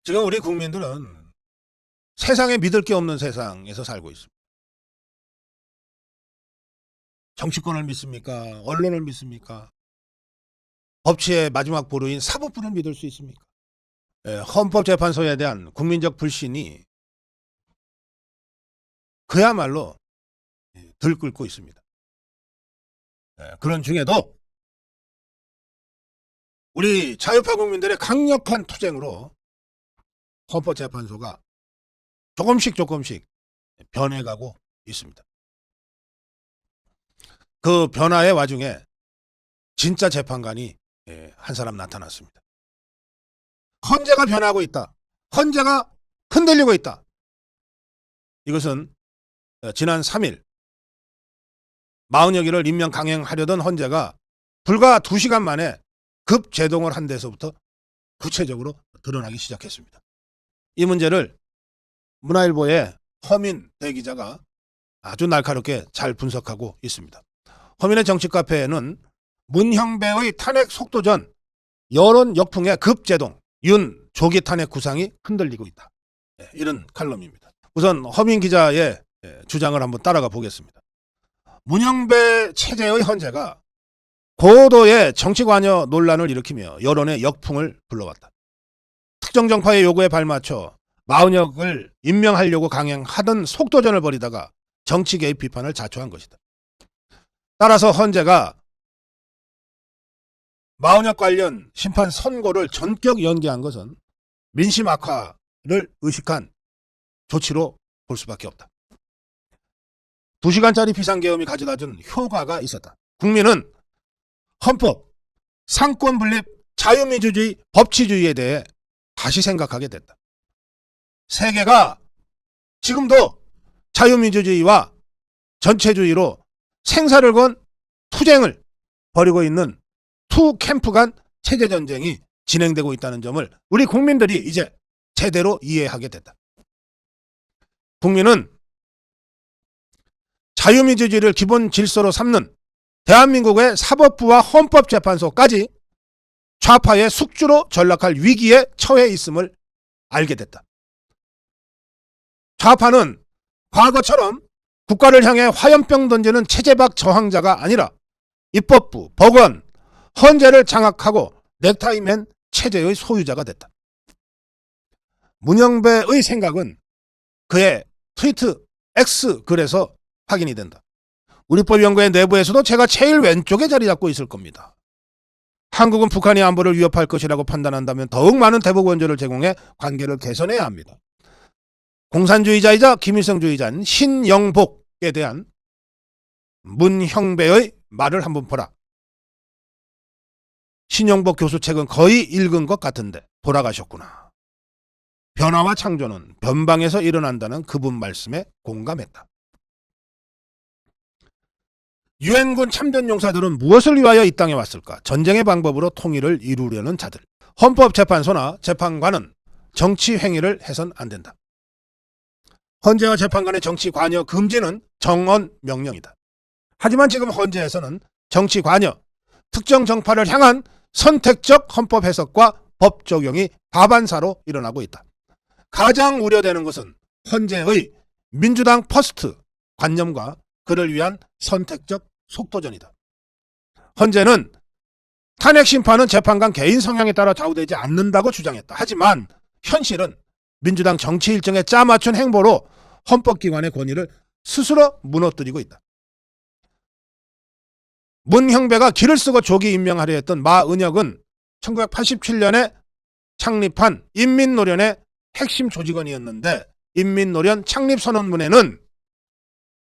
지금 우리 국민들은 세상에 믿을 게 없는 세상에서 살고 있습니다. 정치권을 믿습니까? 언론을 믿습니까? 법치의 마지막 보루인 사법부를 믿을 수 있습니까? 헌법재판소에 대한 국민적 불신이 그야말로 들끓고 있습니다. 그런 중에도 우리 자유파 국민들의 강력한 투쟁으로 헌법재판소가 조금씩 변해가고 있습니다. 그 변화의 와중에 진짜 재판관이 한 사람 나타났습니다. 헌재가 변하고 있다. 헌재가 흔들리고 있다. 이것은 지난 3일 40여 기를 임명 강행하려던 헌재가 불과 2시간 만에 급제동을 한 데서부터 구체적으로 드러나기 시작했습니다. 이 문제를 문화일보의 허민 대기자가 아주 날카롭게 잘 분석하고 있습니다. 허민의 정치카페에는 문형배의 탄핵 속도 전 여론 역풍의 급제동, 윤 조기 탄핵 구상이 흔들리고 있다. 이런 칼럼입니다. 우선 허민 기자의 주장을 한번 따라가 보겠습니다. 문형배 체제의 헌재가 고도의 정치관여 논란을 일으키며 여론의 역풍을 불러왔다. 특정 정파의 요구에 발맞춰 40역을 임명하려고 강행하던 속도전을 벌이다가 정치 개입 비판을 자초한 것이다. 따라서 헌재가 40역 관련 심판 선고를 전격 연기한 것은 민심 악화를 의식한 조치로 볼 수밖에 없다. 2시간짜리 비상계엄이 가져다준 효과가 있었다. 국민은 헌법, 상권 분립, 자유민주주의, 법치주의에 대해 다시 생각하게 됐다. 세계가 지금도 자유민주주의와 전체주의로 생사를 건 투쟁을 벌이고 있는 투 캠프 간 체제전쟁이 진행되고 있다는 점을 우리 국민들이 이제 제대로 이해하게 됐다. 국민은 자유민주주의를 기본 질서로 삼는 대한민국의 사법부와 헌법재판소까지 좌파의 숙주로 전락할 위기에 처해 있음을 알게 됐다. 좌파는 과거처럼 국가를 향해 화염병 던지는 체제박 저항자가 아니라 입법부, 법원, 헌재를 장악하고 넥타이맨 체제의 소유자가 됐다. 문형배의 생각은 그의 트위트 X 글에서 확인이 된다. 우리법연구회 내부에서도 제가 제일 왼쪽에 자리 잡고 있을 겁니다. 한국은 북한이 안보를 위협할 것이라고 판단한다면 더욱 많은 대북 원조를 제공해 관계를 개선해야 합니다. 공산주의자이자 김일성주의자인 신영복에 대한 문형배의 말을 한번 보라. 신영복 교수 책은 거의 읽은 것 같은데 돌아가셨구나. 변화와 창조는 변방에서 일어난다는 그분 말씀에 공감했다. 유엔군 참전용사들은 무엇을 위하여 이 땅에 왔을까? 전쟁의 방법으로 통일을 이루려는 자들. 헌법재판소나 재판관은 정치 행위를 해선 안 된다. 헌재와 재판관의 정치 관여 금지는 정언 명령이다. 하지만 지금 헌재에서는 정치 관여, 특정 정파를 향한 선택적 헌법 해석과 법 적용이 다반사로 일어나고 있다. 가장 우려되는 것은 헌재의 민주당 퍼스트 관념과 그를 위한 선택적 속도전이다. 헌재는 탄핵 심판은 재판관 개인 성향에 따라 좌우되지 않는다고 주장했다. 하지만 현실은 민주당 정치 일정에 짜맞춘 행보로 헌법기관의 권위를 스스로 무너뜨리고 있다. 문형배가 기를 쓰고 조기 임명하려 했던 마은혁은 1987년에 창립한 인민노련의 핵심 조직원이었는데 인민노련 창립선언문에는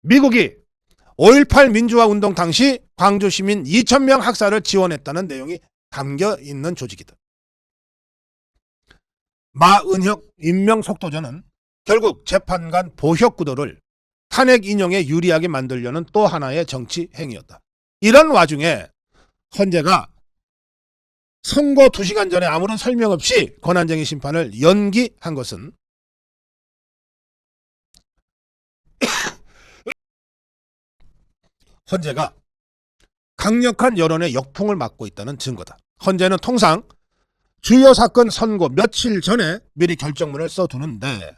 미국이 5.18 민주화 운동 당시 광주 시민 2,000명 학살을 지원했다는 내용이 담겨 있는 조직이다. 마은혁 임명 속도전은 결국 재판관 보혁 구도를 탄핵 인용에 유리하게 만들려는 또 하나의 정치 행위였다. 이런 와중에 헌재가 선고 2시간 전에 아무런 설명 없이 권한쟁의 심판을 연기한 것은 헌재가 강력한 여론의 역풍을 맞고 있다는 증거다. 헌재는 통상 주요 사건 선고 며칠 전에 미리 결정문을 써두는데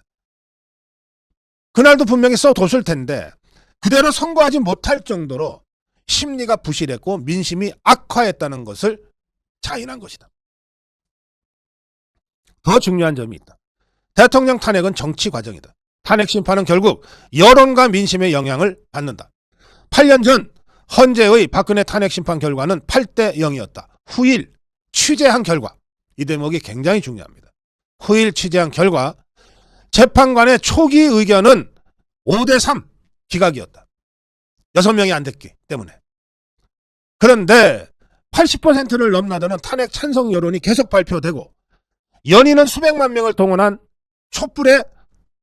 그날도 분명히 써뒀을 텐데 그대로 선고하지 못할 정도로 심리가 부실했고 민심이 악화했다는 것을 자인한 것이다. 더 중요한 점이 있다. 대통령 탄핵은 정치 과정이다. 탄핵 심판은 결국 여론과 민심의 영향을 받는다. 8년 전 헌재의 박근혜 탄핵 심판 결과는 8대 0이었다. 후일 취재한 결과, 이 대목이 굉장히 중요합니다. 후일 취재한 결과 재판관의 초기 의견은 5대 3 기각이었다. 6명이 안 됐기 때문에. 그런데 80%를 넘나드는 탄핵 찬성 여론이 계속 발표되고 연인은 수백만 명을 동원한 촛불의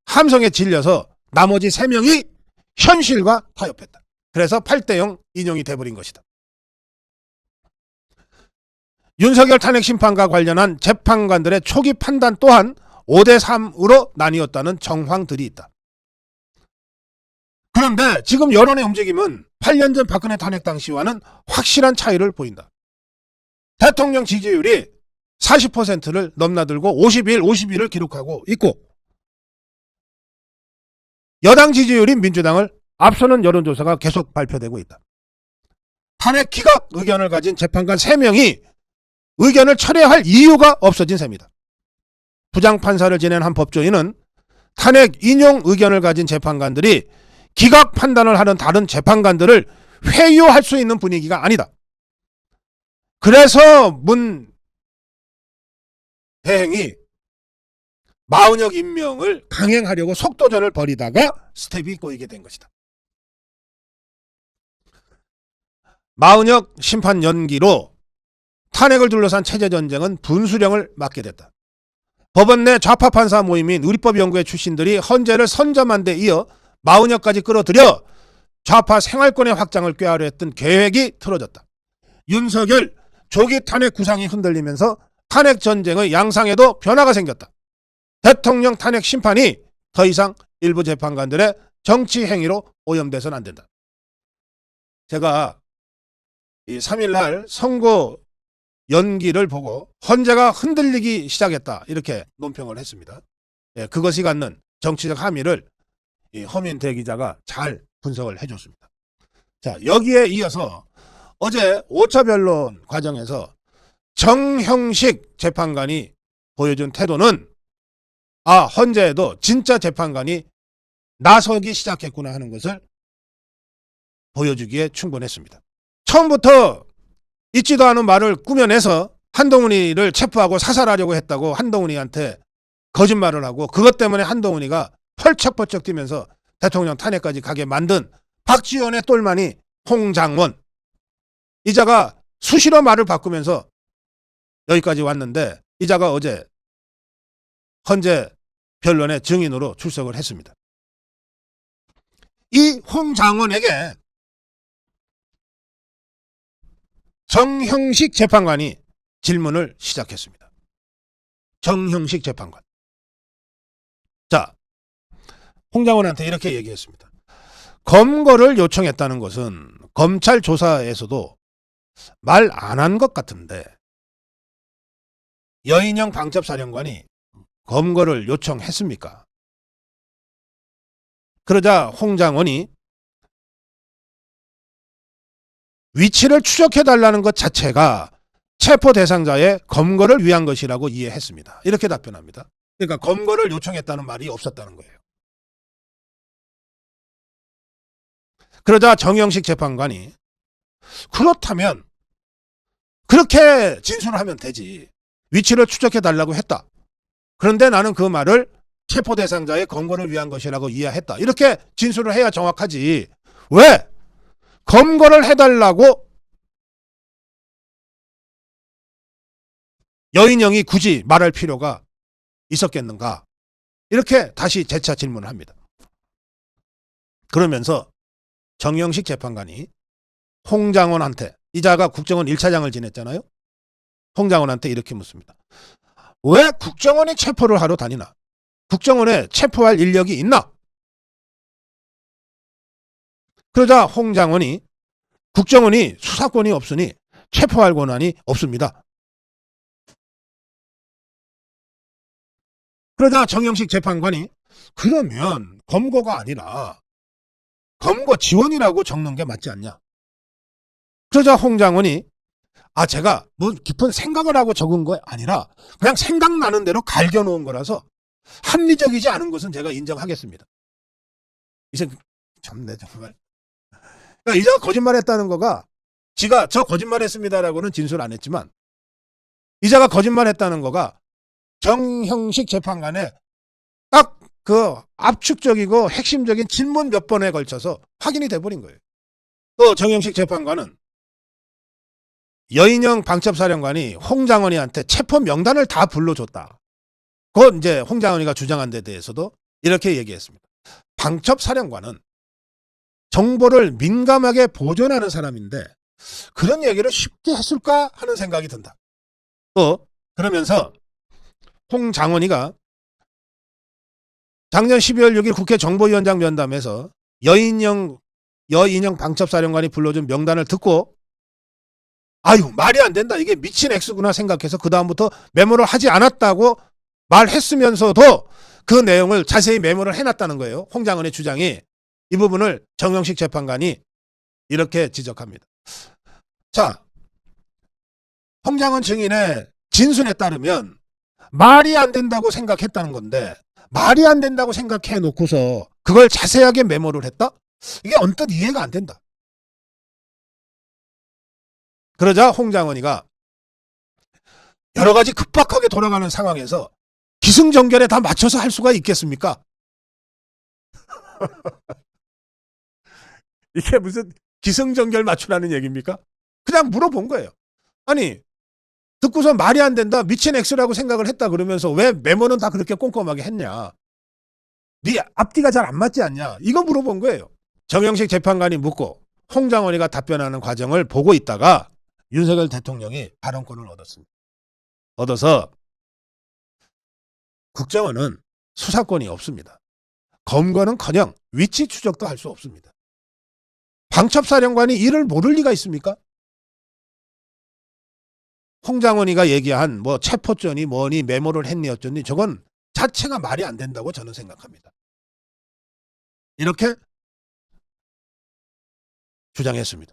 함성에 질려서 나머지 3명이 현실과 타협했다. 그래서 8대 0 인용이 돼버린 것이다. 윤석열 탄핵 심판과 관련한 재판관들의 초기 판단 또한 5대 3으로 나뉘었다는 정황들이 있다. 그런데 지금 여론의 움직임은 8년 전 박근혜 탄핵 당시와는 확실한 차이를 보인다. 대통령 지지율이 40%를 넘나들고 51, 51을 기록하고 있고 여당 지지율인 민주당을 앞서는 여론조사가 계속 발표되고 있다. 탄핵 기각 의견을 가진 재판관 3명이 의견을 철회할 이유가 없어진 셈이다. 부장판사를 지낸 한 법조인은 탄핵 인용 의견을 가진 재판관들이 기각 판단을 하는 다른 재판관들을 회유할 수 있는 분위기가 아니다. 그래서 문 대행이 마은혁 임명을 강행하려고 속도전을 벌이다가 스텝이 꼬이게 된 것이다. 마은혁 심판 연기로 탄핵을 둘러싼 체제전쟁은 분수령을 맞게 됐다. 법원 내 좌파 판사 모임인 의리법연구회 출신들이 헌재를 선점한 데 이어 마은혁까지 끌어들여 좌파 생활권의 확장을 꾀하려 했던 계획이 틀어졌다. 윤석열 조기 탄핵 구상이 흔들리면서 탄핵 전쟁의 양상에도 변화가 생겼다. 대통령 탄핵 심판이 더 이상 일부 재판관들의 정치 행위로 오염돼서는 안 된다. 제가 이 3일날 선고 연기를 보고 헌재가 흔들리기 시작했다 이렇게 논평을 했습니다. 예, 그것이 갖는 정치적 함의를 이 허민태 기자가 잘 분석을 해줬습니다. 자, 여기에 이어서 어제 5차 변론 과정에서 정형식 재판관이 보여준 태도는 헌재에도 진짜 재판관이 나서기 시작했구나 하는 것을 보여주기에 충분했습니다. 처음부터 있지도 않은 말을 꾸며내서 한동훈이를 체포하고 사살하려고 했다고 한동훈이한테 거짓말을 하고 그것 때문에 한동훈이가 펄쩍펄쩍 뛰면서 대통령 탄핵까지 가게 만든 박지원의 똘마니 홍장원. 이자가 수시로 말을 바꾸면서 여기까지 왔는데 이자가 어제 헌재 변론의 증인으로 출석을 했습니다. 이 홍장원에게 정형식 재판관이 질문을 시작했습니다. 정형식 재판관. 자, 홍장원한테 이렇게 얘기했습니다. 검거를 요청했다는 것은 검찰 조사에서도 말 안 한 것 같은데 여인영 방첩사령관이 검거를 요청했습니까? 그러자 홍장원이 위치를 추적해달라는 것 자체가 체포 대상자의 검거를 위한 것이라고 이해했습니다. 이렇게 답변합니다. 그러니까 검거를 요청했다는 말이 없었다는 거예요. 그러자 정형식 재판관이 그렇다면 그렇게 진술을 하면 되지. 위치를 추적해달라고 했다. 그런데 나는 그 말을 체포 대상자의 검거를 위한 것이라고 이해했다. 이렇게 진술을 해야 정확하지. 왜? 검거를 해달라고 여인영이 굳이 말할 필요가 있었겠는가? 이렇게 다시 재차 질문을 합니다. 그러면서 정형식 재판관이 홍장원한테, 이자가 국정원 1차장을 지냈잖아요. 홍장원한테 이렇게 묻습니다. 왜 국정원이 체포를 하러 다니나? 국정원에 체포할 인력이 있나? 그러자 홍장원이 국정원이 수사권이 없으니 체포할 권한이 없습니다. 그러자 정영식 재판관이 그러면 검거가 아니라 검거 지원이라고 적는 게 맞지 않냐. 그러자 홍 장원이 제가 뭐 깊은 생각을 하고 적은 거 아니라 그냥 생각나는 대로 갈겨놓은 거라서 합리적이지 않은 것은 제가 인정하겠습니다. 이제 참네 정말. 그러니까 이자가 거짓말했다는 거가 지가 저 거짓말했습니다라고는 진술 안 했지만 이자가 거짓말했다는 거가 정형식 재판관의 딱 그 압축적이고 핵심적인 질문 몇 번에 걸쳐서 확인이 돼버린 거예요. 또 정형식 재판관은 여인영 방첩사령관이 홍 장원이한테 체포 명단을 다 불러줬다. 그건 이제 홍 장원이가 주장한 데 대해서도 이렇게 얘기했습니다. 방첩사령관은 정보를 민감하게 보존하는 사람인데 그런 얘기를 쉽게 했을까 하는 생각이 든다. 또 그러면서 홍 장원이가 작년 12월 6일 국회 정보위원장 면담에서 여인영 방첩사령관이 불러준 명단을 듣고 아유 말이 안 된다. 이게 미친 액수구나 생각해서 그 다음부터 메모를 하지 않았다고 말했으면서도 그 내용을 자세히 메모를 해놨다는 거예요. 홍 장원의 주장이. 이 부분을 정영식 재판관이 이렇게 지적합니다. 자, 홍 장원 증인의 진술에 따르면 말이 안 된다고 생각했다는 건데 말이 안 된다고 생각해 놓고서 그걸 자세하게 메모를 했다? 이게 언뜻 이해가 안 된다. 그러자 홍 장원이가 여러 가지 급박하게 돌아가는 상황에서 기승전결에 다 맞춰서 할 수가 있겠습니까? 이게 무슨 기승전결 맞추라는 얘기입니까? 그냥 물어본 거예요. 아니 듣고서 말이 안 된다 미친 X라고 생각을 했다 그러면서 왜 메모는 다 그렇게 꼼꼼하게 했냐. 네 앞뒤가 잘 안 맞지 않냐. 이거 물어본 거예요. 정영식 재판관이 묻고 홍 장원이가 답변하는 과정을 보고 있다가 윤석열 대통령이 발언권을 얻었습니다. 얻어서 국정원은 수사권이 없습니다. 검거는커녕 위치 추적도 할 수 없습니다. 방첩사령관이 이를 모를 리가 있습니까? 홍 장원이가 얘기한 뭐 체포전이 뭐니 메모를 했니 어쩌니 저건 자체가 말이 안 된다고 저는 생각합니다. 이렇게 주장했습니다.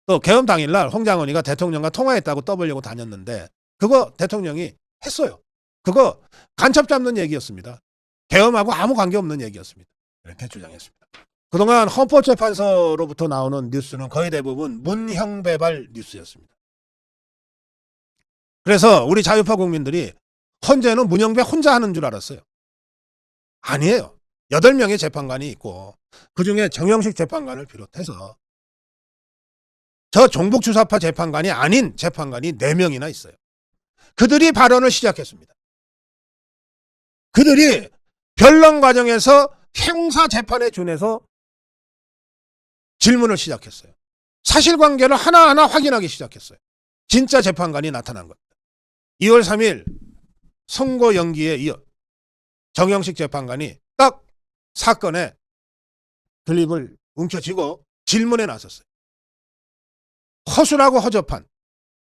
또 계엄 당일날 홍 장원이가 대통령과 통화했다고 떠보려고 다녔는데 그거 대통령이 했어요. 그거 간첩 잡는 얘기였습니다. 계엄하고 아무 관계없는 얘기였습니다. 이렇게 주장했습니다. 그동안 헌법재판소로부터 나오는 뉴스는 거의 대부분 문형배발 뉴스였습니다. 그래서 우리 자유파 국민들이 헌재는 문형배 혼자 하는 줄 알았어요. 아니에요. 8명의 재판관이 있고 그중에 정영식 재판관을 비롯해서 저 종북주사파 재판관이 아닌 재판관이 4명이나 있어요. 그들이 발언을 시작했습니다. 그들이 변론 과정에서 형사재판에 준해서 질문을 시작했어요. 사실관계를 하나하나 확인하기 시작했어요. 진짜 재판관이 나타난 겁니다. 2월 3일 선고 연기에 이어 정영식 재판관이 딱 사건에 드립을 움켜쥐고 질문에 나섰어요. 허술하고 허접한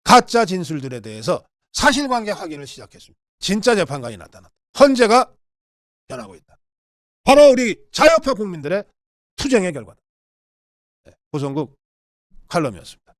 가짜 진술들에 대해서 사실관계 확인을 시작했습니다. 진짜 재판관이 나타났다. 헌재가 변하고 있다. 바로 우리 자유파 국민들의 투쟁의 결과다. 고성국 칼럼이었습니다.